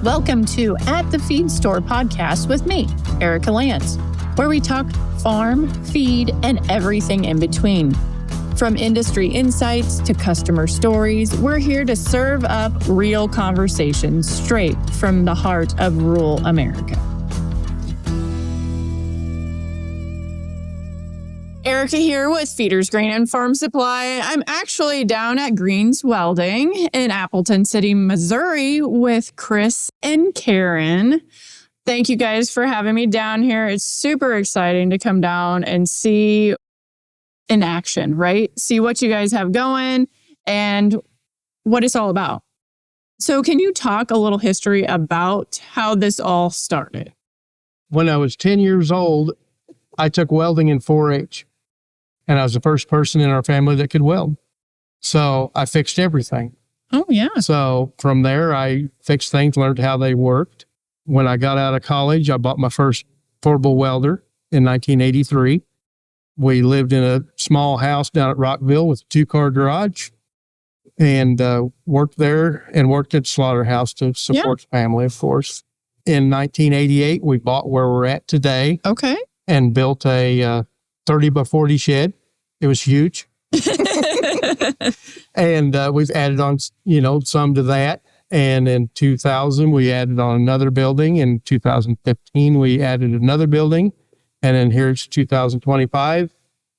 Welcome to At the Feed Store podcast with me, Erica Lance, where we talk farm, feed, and everything in between. From industry insights to customer stories, we're here to serve up real conversations straight from the heart of rural America. Erica here with Feeders Grain and Farm Supply. I'm actually down at Green's Welding in Appleton City, Missouri with Chris and Karen. Thank you guys for having me down here. It's super exciting to come down and see in action, right? See what you guys have going and what it's all about. So can you talk a little history about how this all started? When I was 10 years old, I took welding in 4-H. And I was the first person in our family that could weld. So I fixed everything. Oh, yeah. So from there, I fixed things, learned how they worked. When I got out of college, I bought my first portable welder in 1983. We lived in a small house down at Rockville with a 2-car garage and worked there and worked at slaughterhouse to support the family, of course. In 1988, we bought where we're at today. Okay. And built a 30 by 40 shed. It was huge. And we've added on, some to that. And in 2000, we added on another building. In 2015, we added another building. And then here's 2025,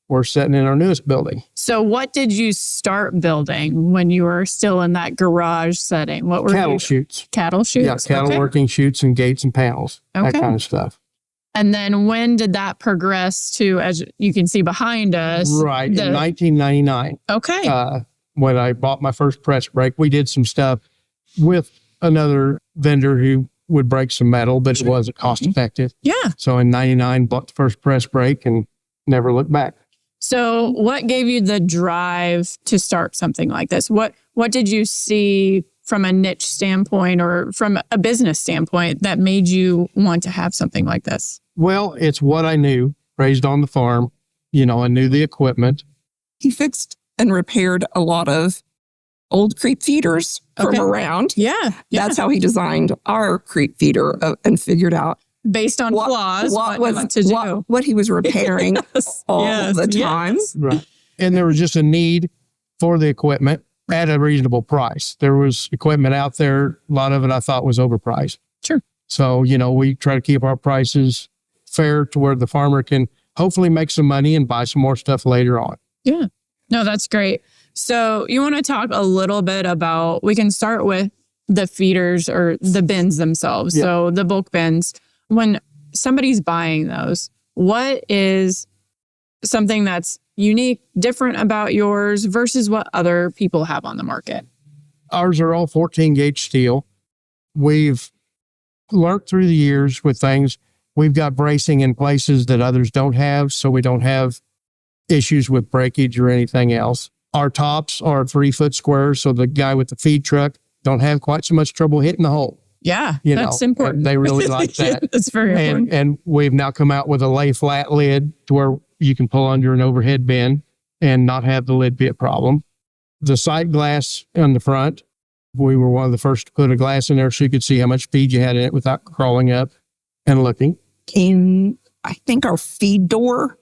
we're sitting in our newest building. So what did you start building when you were still in that garage setting? What were cattle chutes. Cattle chutes? Yeah, cattle working chutes and gates and panels, that kind of stuff. And then when did that progress to, as you can see behind us? Right, in 1999. Okay. When I bought my first press brake, we did some stuff with another vendor who would break some metal, but it wasn't cost effective. Yeah. So in 99, bought the first press brake and never looked back. So what gave you the drive to start something like this? What did you see from a niche standpoint or from a business standpoint that made you want to have something like this? Well, it's what I knew, raised on the farm. I knew the equipment. He fixed and repaired a lot of old creep feeders from around. Yeah. That's how he designed our creep feeder and figured out based on flaws, what he was repairing all the time. Yes. Right. And there was just a need for the equipment at a reasonable price. There was equipment out there. A lot of it I thought was overpriced. Sure. So, we try to keep our prices fair to where the farmer can hopefully make some money and buy some more stuff later on. Yeah. No, that's great. So you want to talk a little bit about, we can start with the feeders or the bins themselves. Yeah. So the bulk bins, when somebody's buying those, what is something that's unique, different about yours versus what other people have on the market? Ours are all 14 gauge steel. We've learned through the years with things. We've got bracing in places that others don't have, so we don't have issues with breakage or anything else. Our tops are 3-foot squares, so the guy with the feed truck don't have quite so much trouble hitting the hole. Yeah, that's important. They really like that. That's very important. And we've now come out with a lay flat lid to where you can pull under an overhead bin and not have the lid be a problem. The sight glass on the front, we were one of the first to put a glass in there so you could see how much feed you had in it without crawling up and looking. I think our feed door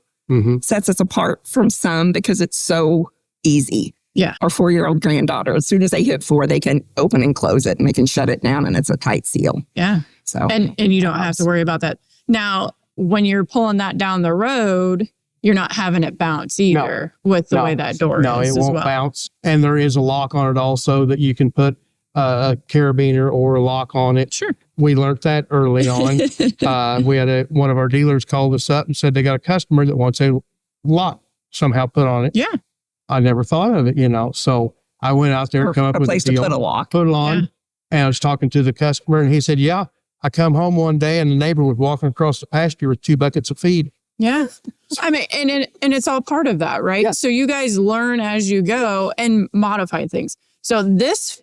sets us apart from some because it's so easy. Yeah. Our 4-year-old granddaughter, as soon as they hit 4, they can open and close it and they can shut it down and it's a tight seal. Yeah. So and you don't have to worry about that. Now, when you're pulling that down the road, you're not having it bounce either with the way that door is. No, it won't bounce. And there is a lock on it also that you can put a carabiner or a lock on it. Sure. We learned that early on. We had one of our dealers called us up and said they got a customer that wants a lock somehow put on it. Yeah. I never thought of it, So I went out there and come up with a place deal, to put a lock. Put it on. And I was talking to the customer and he said, yeah, I come home one day and the neighbor was walking across the pasture with 2 buckets of feed. Yeah. I mean, and it's all part of that, right? Yeah. So you guys learn as you go and modify things. So this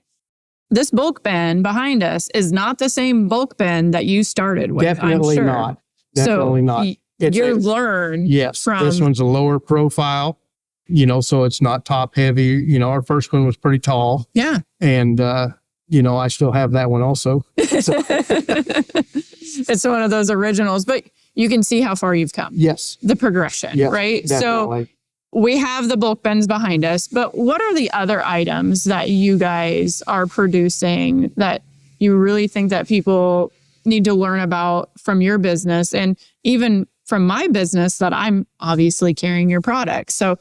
bulk bin behind us is not the same bulk bin that you started with. Definitely I'm sure. not. Definitely not. You learn from... This one's a lower profile, so it's not top heavy. Our first one was pretty tall. Yeah. And I still have that one also. So, It's one of those originals, but you can see how far you've come. yes. The progression, Yes, right? definitely. So we have the bulk bins behind us, but what are the other items that you guys are producing that you really think that people need to learn about from your business, and even from my business that I'm obviously carrying your products? So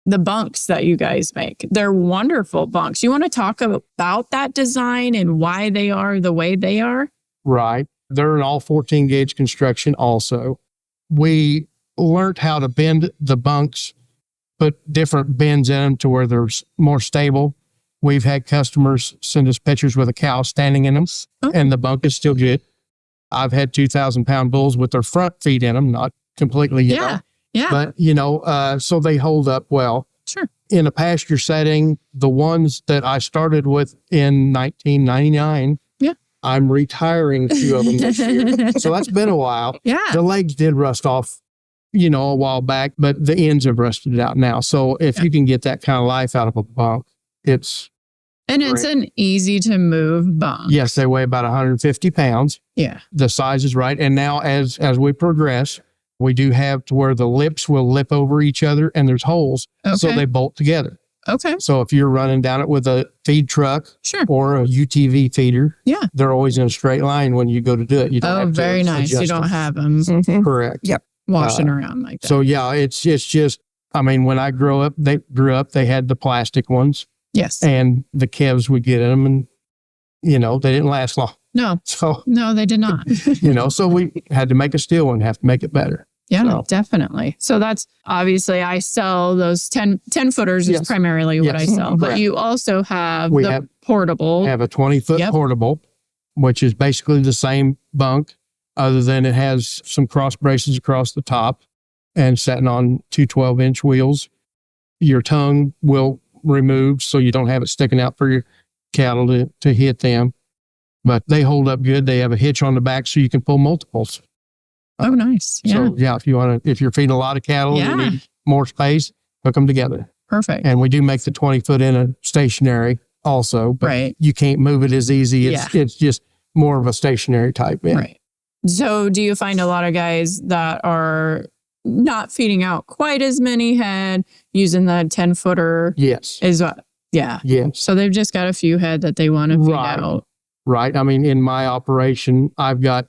the bunks that you guys make, they're wonderful bunks. You want to talk about that design and why they are the way they are? Right. They're an all 14 gauge construction also. We learned how to bend the bunks, put different bends in them to where they're more stable. We've had customers send us pictures with a cow standing in them, and the bunk is still good. I've had 2,000-pound bulls with their front feet in them, not completely, Yeah. but, so they hold up well. Sure. In a pasture setting, the ones that I started with in 1999, I'm retiring 2 of them this year. So that's been a while. Yeah. The legs did rust off, a while back, but the ends have rusted out now. So if you can get that kind of life out of a bunk, it's It's an easy to move bunk. yes, they weigh about 150 pounds. Yeah. The size is right. And now as we progress, we do have to where the lips will lip over each other and there's holes. So Okay. they bolt together. Okay. So if you're running down it with a feed truck Sure. or a UTV feeder, Yeah. they're always in a straight line when you go to do it. You don't Oh, have to very nice. You adjust don't them. have them Correct. Yep. washing around like that. So yeah, it's just, when I grew up, they had the plastic ones yes. and the Kevs would get in them and, they didn't last long. No, So, they did not. so we had to make a steel one, have to make it better. Yeah, So. definitely. So that's obviously I sell those 10 footers is Yes. primarily what I Yes. sell. But Correct. you also have We the have- portable. Have a 20-foot Yep. portable, which is basically the same bunk, other than it has some cross braces across the top and sitting on 2 12-inch wheels. Your tongue will remove so you don't have it sticking out for your cattle to hit them. But they hold up good. They have a hitch on the back so you can pull multiples. Oh, nice. Yeah. So yeah, if you're feeding a lot of cattle and Yeah. you need more space, hook them together. Perfect. And we do make the 20-foot in a stationary also, but Right. you can't move it as easy. It's just more of a stationary type bin. Right. So do you find a lot of guys that are not feeding out quite as many head using the 10 footer Yes. is what? Yeah. Yes. So they've just got a few head that they want to feed Right. out. Right. In my operation, I've got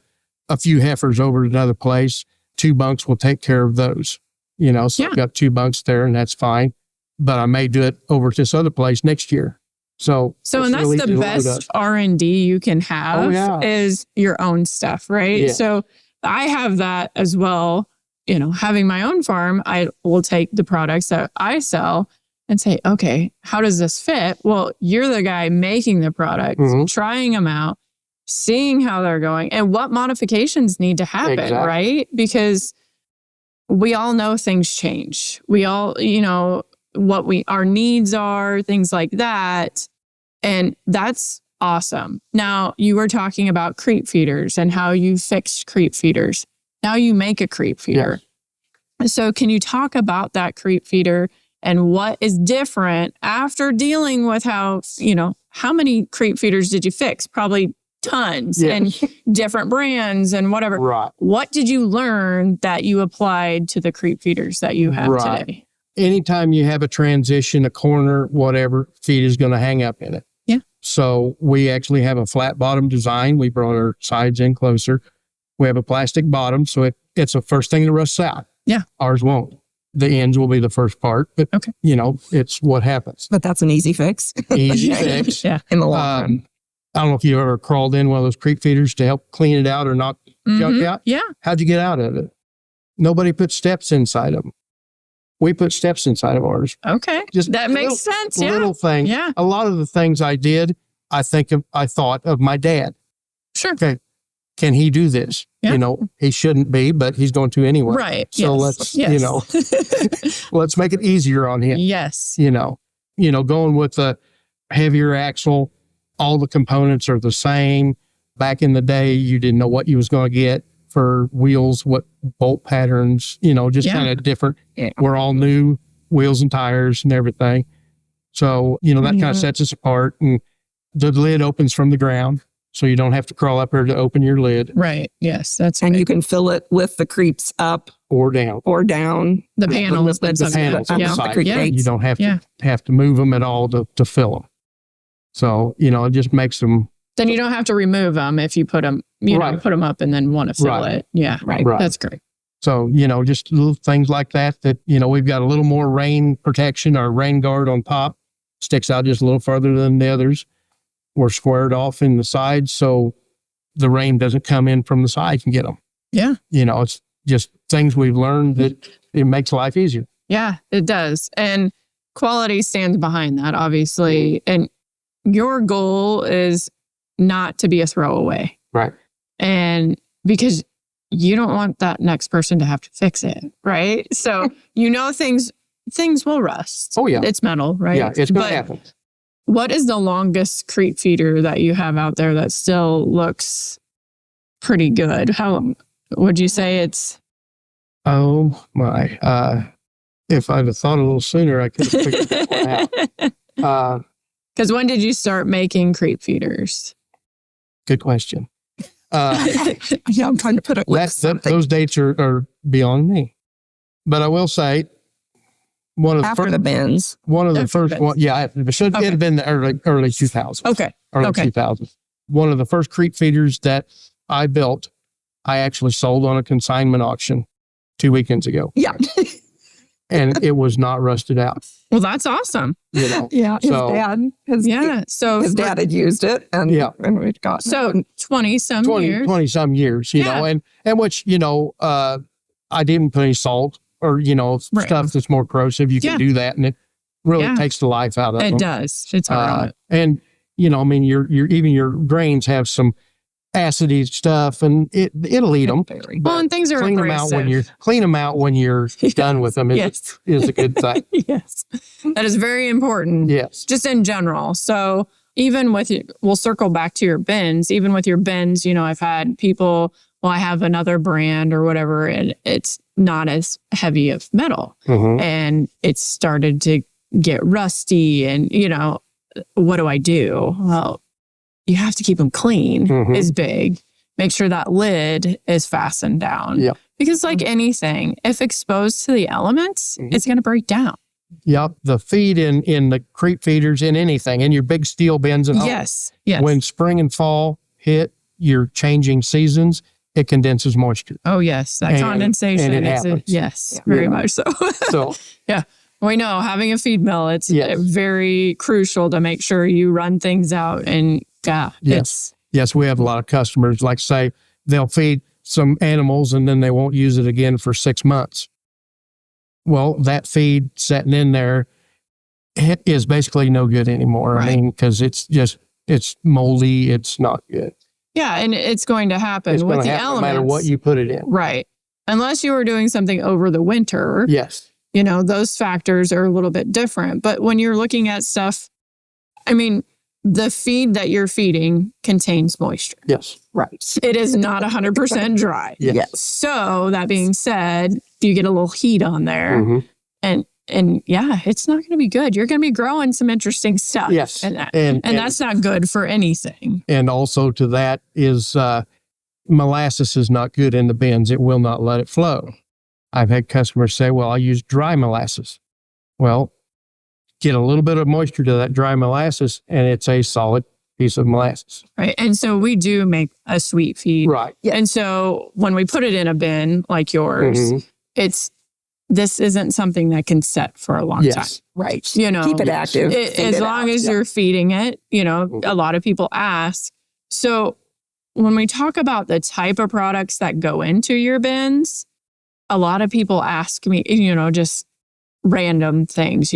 a few heifers over at another place. 2 bunks will take care of those, so Yeah. I've got 2 bunks there and that's fine. But I may do it over at this other place next year. So So, it's and that's really the easy to load up. best R&D you can have Oh, yeah. is your own stuff, right? Yeah. So I have that as well. Having my own farm, I will take the products that I sell and say, okay, how does this fit? Well, you're the guy making the products, Mhm. trying them out, seeing how they're going and what modifications need to happen, Exactly. right? Because we all know things change. We all, what our needs are, things like that. And that's awesome. Now, you were talking about creep feeders and how you fixed creep feeders. Now you make a creep feeder. So can you talk about that creep feeder and what is different after dealing with how many creep feeders did you fix? Probably tons and different brands and whatever. Right. What did you learn that you applied to the creep feeders that you have Right. today? Anytime you have a transition, a corner, whatever, feed is going to hang up in it. Yeah. So we actually have a flat bottom design. We brought our sides in closer. We have a plastic bottom, so it's the first thing that rusts out. Yeah. Ours won't. The ends will be the first part, but Okay. It's what happens. But that's an easy fix. Easy fix. Yeah. In the long run. I don't know if you ever crawled in one of those creep feeders to help clean it out or knock junk Mhm. out. Yeah. How'd you get out of it? Nobody put steps inside of them. We put steps inside of ours. Okay. Just That makes sense. Yeah. Little thing. Yeah. A lot of the things I did, I thought of my dad. Sure. Okay. Can he do this? Yeah. He shouldn't be, but he's going to anyway. Right. So let's make it easier on him. Yes. Going with the heavier axle, all the components are the same. Back in the day, you didn't know what you was going to get for wheels, what bolt patterns, just Yeah. kind of different. Yeah. We're all new wheels and tires and everything. So, that kind of sets us apart. And the lid opens from the ground, so you don't have to crawl up here to open your lid. Right. Yes, that's And right. you can fill it with the creeps up Or down. or down. The panels. The That's panels on the the side. creep Yeah. gates. You don't have to move them at all to fill them. So, it just makes them Then you don't have to remove them if you put them, Right. put them up and then want to fill Right. it. Yeah. Right. right. That's great. So, just little things like that, we've got a little more rain protection. Our rain guard on top sticks out just a little further than the others. We're squared off in the sides, so the rain doesn't come in from the sides and get them. Yeah. It's just things we've learned that it makes life easier. Yeah, it does. And quality stands behind that, obviously. And your goal is not to be a throwaway. Right. And because you don't want that next person to have to fix it, right? So things will rust. Oh, yeah. It's metal, right? Yeah, it's going But to happen. what is the longest creep feeder that you have out there that still looks pretty good? How would you say it's? Oh, my. If I'd have thought a little sooner, I could have figured that one out. Because when did you start making creep feeders? Good question. Yeah, I'm trying to put it with something. Those dates are beyond me. But I will say, After the bins. one of the After the first bins. one, yeah, it should Okay. have been the early 2000s. Okay. Early Okay. 2000s. One of the first creep feeders that I built, I actually sold on a consignment auction 2 weekends ago, Yeah. and it was not rusted out. Well, that's awesome. Yeah. His dad had used it and we'd got So 20 some years. 20 some years, Yeah. and which, I didn't put any salt or, Right. stuff that's more corrosive. You can Yeah. do that, and it really Yeah. takes the life out of them. It does. It's hard on it. And, your grains have some acidy stuff, and it'll eat them. Well, and things are Clean them out when you're done with them Yes. is a good thing. Yes. That is very important. Yes. Just in general. So even with, we'll circle back to your bins, even with your bins, I've had people, well, I have another brand or whatever, and it's not as heavy of metal. Mhm. And it's started to get rusty and, what do I do? Well, you have to keep them clean Mhm. is big. Make sure that lid is fastened down. Yep. Because like anything, if exposed to the elements, Mhm. it's going to break down. Yep. The feed in the creep feeders, in anything, in your big steel bins at home. Yes. Yes. When spring and fall hit, you're changing seasons, it condenses moisture. Oh, yes. That And- condensation and it is, happens. yes, very much so. So, We know having a feed mill, it's Yes. very crucial to make sure you run things out. And Yes. yes, we have a lot of customers, like say, they'll feed some animals and then they won't use it again for 6 months. Well, that feed sitting in there is basically no good anymore. Right. I mean, because it's moldy. It's not good. yeah, and it's going to happen It's with going to the happen no elements. matter what you put it in. Right. Unless you were doing something over the winter, Yes. those factors are a little bit different. But when you're looking at stuff, I mean, the feed that you're feeding contains moisture. Yes. Right. It is not 100% dry. Yes. So that being said, you get a little heat on there Mhm. and yeah, it's not going to be good. You're going to be growing some interesting stuff. Yes. And And that's not good for anything. And also to that is molasses is not good in the bins. It will not let it flow. I've had customers say, well, I use dry molasses. Well, get a little bit of moisture to that dry molasses and it's a solid piece of molasses. Right. And so we do make a sweet feed. Right. Yeah. And so when we put it in a bin like yours, Mhm. this isn't something that can set for a long time. Yes. Right. Keep Keep it active. feed as it long out. as Yeah. you're feeding it, Mhm. a lot of people ask. So when we talk about the type of products that go into your bins, a lot of people ask me, just random things,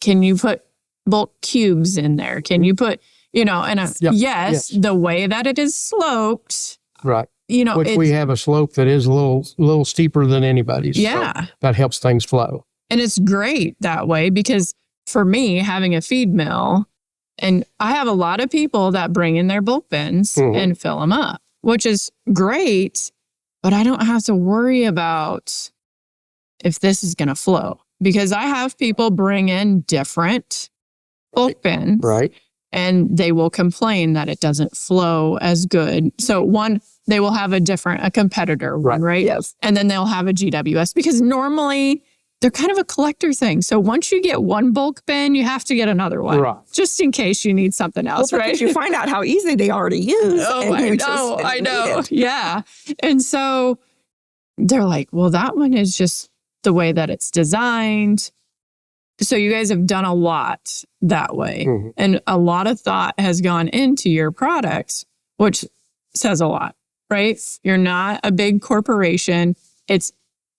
can you put bulk cubes in there? Can you put, and Yep. yes, Yes. the way that it is sloped, Right. Oh, Which it's, we have a slope that is a little steeper than anybody's. so yeah. that helps things flow. And it's great that way because for me, having a feed mill, and I have a lot of people that bring in their bulk bins Mhm. and fill them up, which is great, but I don't have to worry about if this is going to flow because I have people bring in different bulk bins. Right. and they will complain that it doesn't flow as good. So one, they will have a competitor one, right? Yes. And then they'll have a GWS because normally they're kind of a collector thing. So once you get one bulk bin, you have to get another one, Right. just in case you need something else, Well, right? because you find out how easy they are to use. Oh, and I know. need it. Yeah. And so they're like, well, that one is just the way that it's designed. So you guys have done a lot that way. Mhm. And a lot of thought has gone into your products, which says a lot, right? You're not a big corporation. It's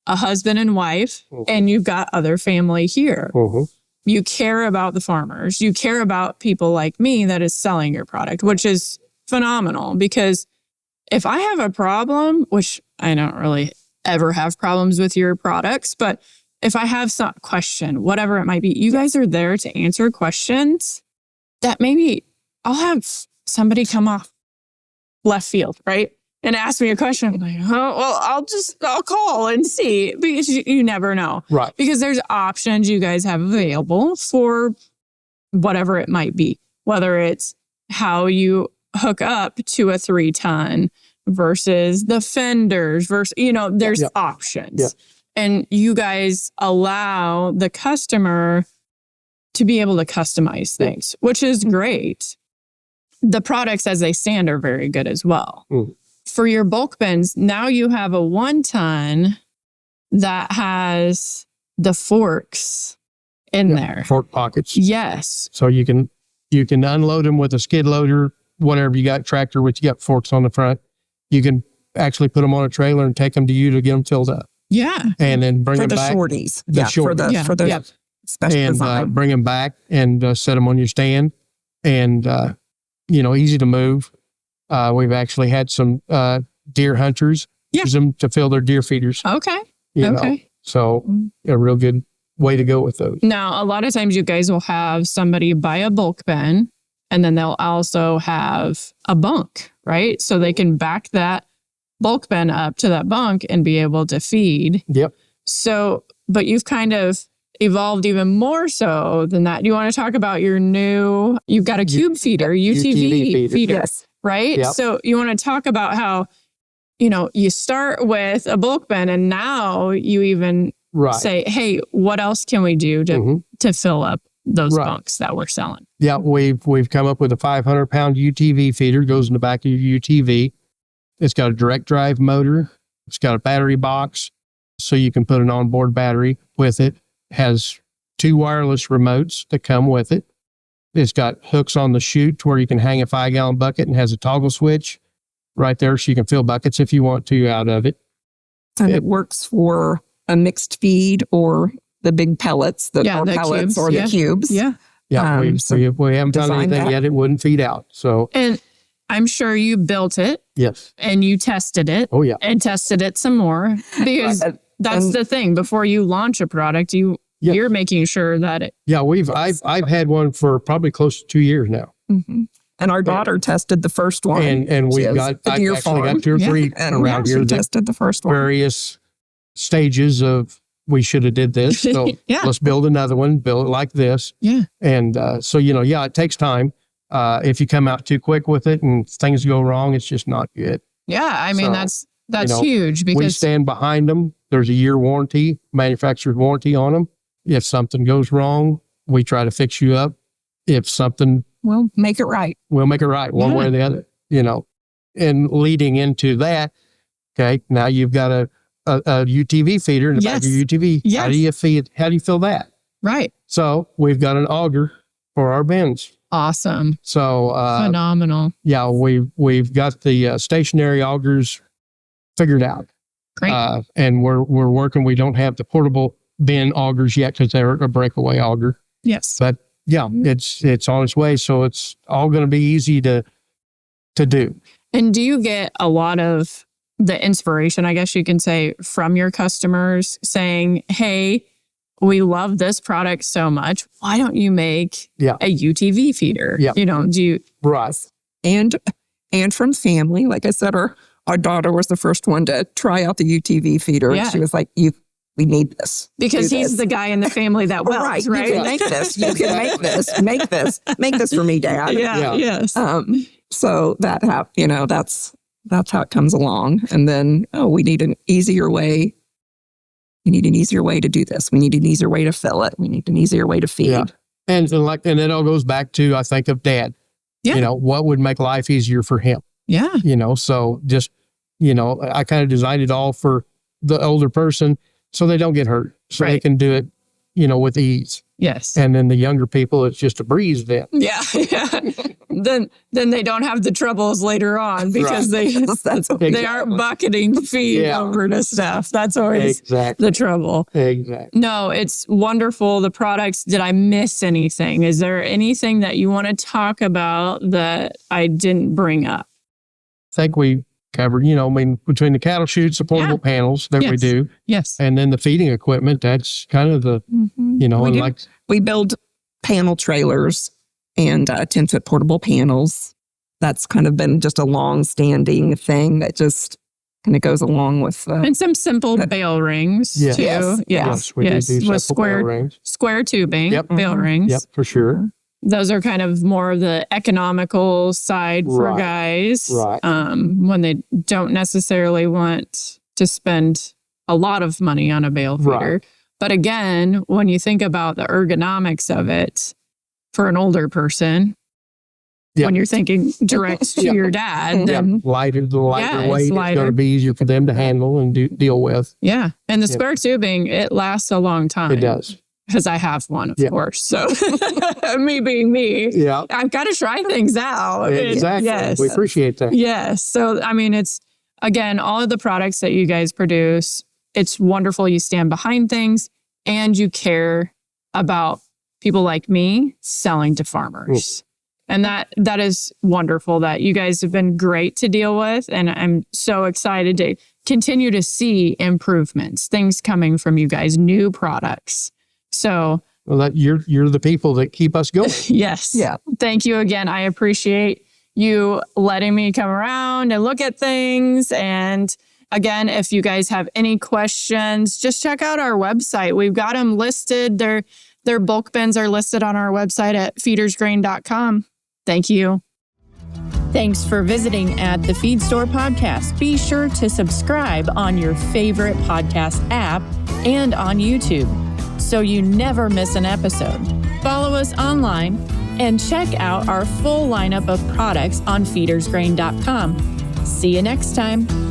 a husband and wife, Mhm. and you've got other family here. Mhm. You care about the farmers. You care about people like me that is selling your product, which is phenomenal because if I have a problem, which I don't really ever have problems with your products, but if I have some question, whatever it might be, you guys are there to answer questions that maybe I'll have somebody come off left field, right? And ask me a question. I'm like, oh, well, I'll call and see because you never know. Right. Because there's options you guys have available for whatever it might be, whether it's how you hook up to a 3-ton versus the fenders versus, there's options. Yeah. And you guys allow the customer to be able to customize things, which is great. The products as they stand are very good as well. Mm. For your bulk bins, now you have a 1-ton that has the forks in there. Fork pockets. Yes. So you can unload them with a skid loader, whatever you got, tractor, which you got forks on the front. You can actually put them on a trailer and take them to you to get them filled up. Yeah. And then bring For them the back. shorties. The For the Yeah. special And design. bring them back and set them on your stand. And, easy to move. We've actually had some deer hunters use them to fill their deer feeders. Okay. you know. Okay. So a real good way to go with those. Now, a lot of times you guys will have somebody buy a bulk bin and then they'll also have a bunk, right? So they can back that bulk bin up to that bunk and be able to feed. Yep. So, but you've kind of evolved even more so than that. You want to talk about you've got a cube feeder, UTV feeder, Yes. right? Yep. So you want to talk about how, you start with a bulk bin and now you even Right. say, hey, what else can we do to fill up those Right. bunks that we're selling? Yeah, we've come up with a 500-pound UTV feeder, goes in the back of your UTV. It's got a direct drive motor. It's got a battery box, so you can put an onboard battery with it. Has 2 wireless remotes that come with it. It's got hooks on the chute to where you can hang a 5-gallon bucket and has a toggle switch right there, so you can fill buckets if you want to out of it. And it works for a mixed feed or the big pellets, the pellets cubes, or the cubes. Yeah. Yeah, So we haven't done design anything that. yet. It wouldn't feed out. So And I'm sure you built it yes. and you tested it Oh yeah. and tested it some more because Right. that's And- the thing. Before you launch a product, Yeah. you're making sure that it, Yeah, I've had one for probably close to 2 years now. Mhm. And our daughter tested the first one. And She we've has got the I've deer actually farm. got 2 or 3 And around she here that tested the first one. various stages of we should have did this. So Yeah. let's build another one, build it like this. yeah. And so it takes time. If you come out too quick with it and things go wrong, it's just not good. Yeah. I mean, So, that's know, huge We because stand behind them. There's a year warranty, manufacturer's warranty on them. If something goes wrong, we try to fix you up. If something, We'll make it right. we'll make it right one way or the other, And leading into that, okay, now you've got a UTV feeder in the back of your UTV. Yes. How do you feed? How do you fill that? right. So we've got an auger for our bins. Awesome. So Phenomenal. yeah, we've got the stationary augers figured out. Great. And we're working. We don't have the portable bin augers yet because they're a breakaway auger. Yes. But yeah, it's on its way. So it's all going to be easy to do. And do you get a lot of the inspiration, I guess you can say, from your customers saying, hey, we love this product so much. Why don't you make Yeah. a UTV feeder? Yeah. Do you, Right. And from family, like I said, our daughter was the first one to try out the UTV feeder. Yeah. And she was like, you we need this. Because Do he's this. the guy in the family that welds, right. You can right? make this. You can make this for me, Dad. Yeah. Yes. So that's how it comes along. And then, we need an easier way. We need an easier way to do this. We need an easier way to fill it. We need an easier way to feed. Yeah. And it all goes back to, I think, of Dad. Yeah. What would make life easier for him? Yeah. So just, I kind of designed it all for the older person so they don't get hurt. So they can do it, with ease. Yes. And then the younger people, it's just a breeze then. Yeah. Then they don't have the troubles later on because they aren't bucketing feed over to stuff. That's always the trouble. Exactly. No, it's wonderful. The products. Did I miss anything? Is there anything that you want to talk about that I didn't bring up? I think we covered, between the cattle chutes, the portable panels that we do. Yes. And then the feeding equipment, that's kind of the, we build panel trailers and 10-foot portable panels. That's kind of been just a long-standing thing that just kind of goes along with. And some simple bale rings too. Yes. We do with simple bale rings. Square tubing, bale rings. Yep, for sure. Those are kind of more of the economical side for guys. Right. When they don't necessarily want to spend a lot of money on a bale feeder. Right. But again, when you think about the ergonomics of it for an older person, when you're thinking direct to your dad, then the lighter weight, it's lighter. going to be easier for them to handle and deal with. Yeah. And the square tubing, it lasts a long time. It does. Because I have one, of course. So me being me, I've got to try things out. Exactly. Yes. We appreciate that. Yes. So, it's, again, all of the products that you guys produce, it's wonderful. You stand behind things and you care about people like me selling to farmers. And that is wonderful that you guys have been great to deal with. And I'm so excited to continue to see improvements, things coming from you guys, new products. So, that you're the people that keep us going. Yes. Yeah. Thank you again. I appreciate you letting me come around and look at things. And again, if you guys have any questions, just check out our website. We've got them listed. Their bulk bins are listed on our website at feedersgrain.com. Thank you. Thanks for visiting at the Feed Store Podcast. Be sure to subscribe on your favorite podcast app and on YouTube, so you never miss an episode. Follow us online and check out our full lineup of products on feedersgrain.com. See you next time.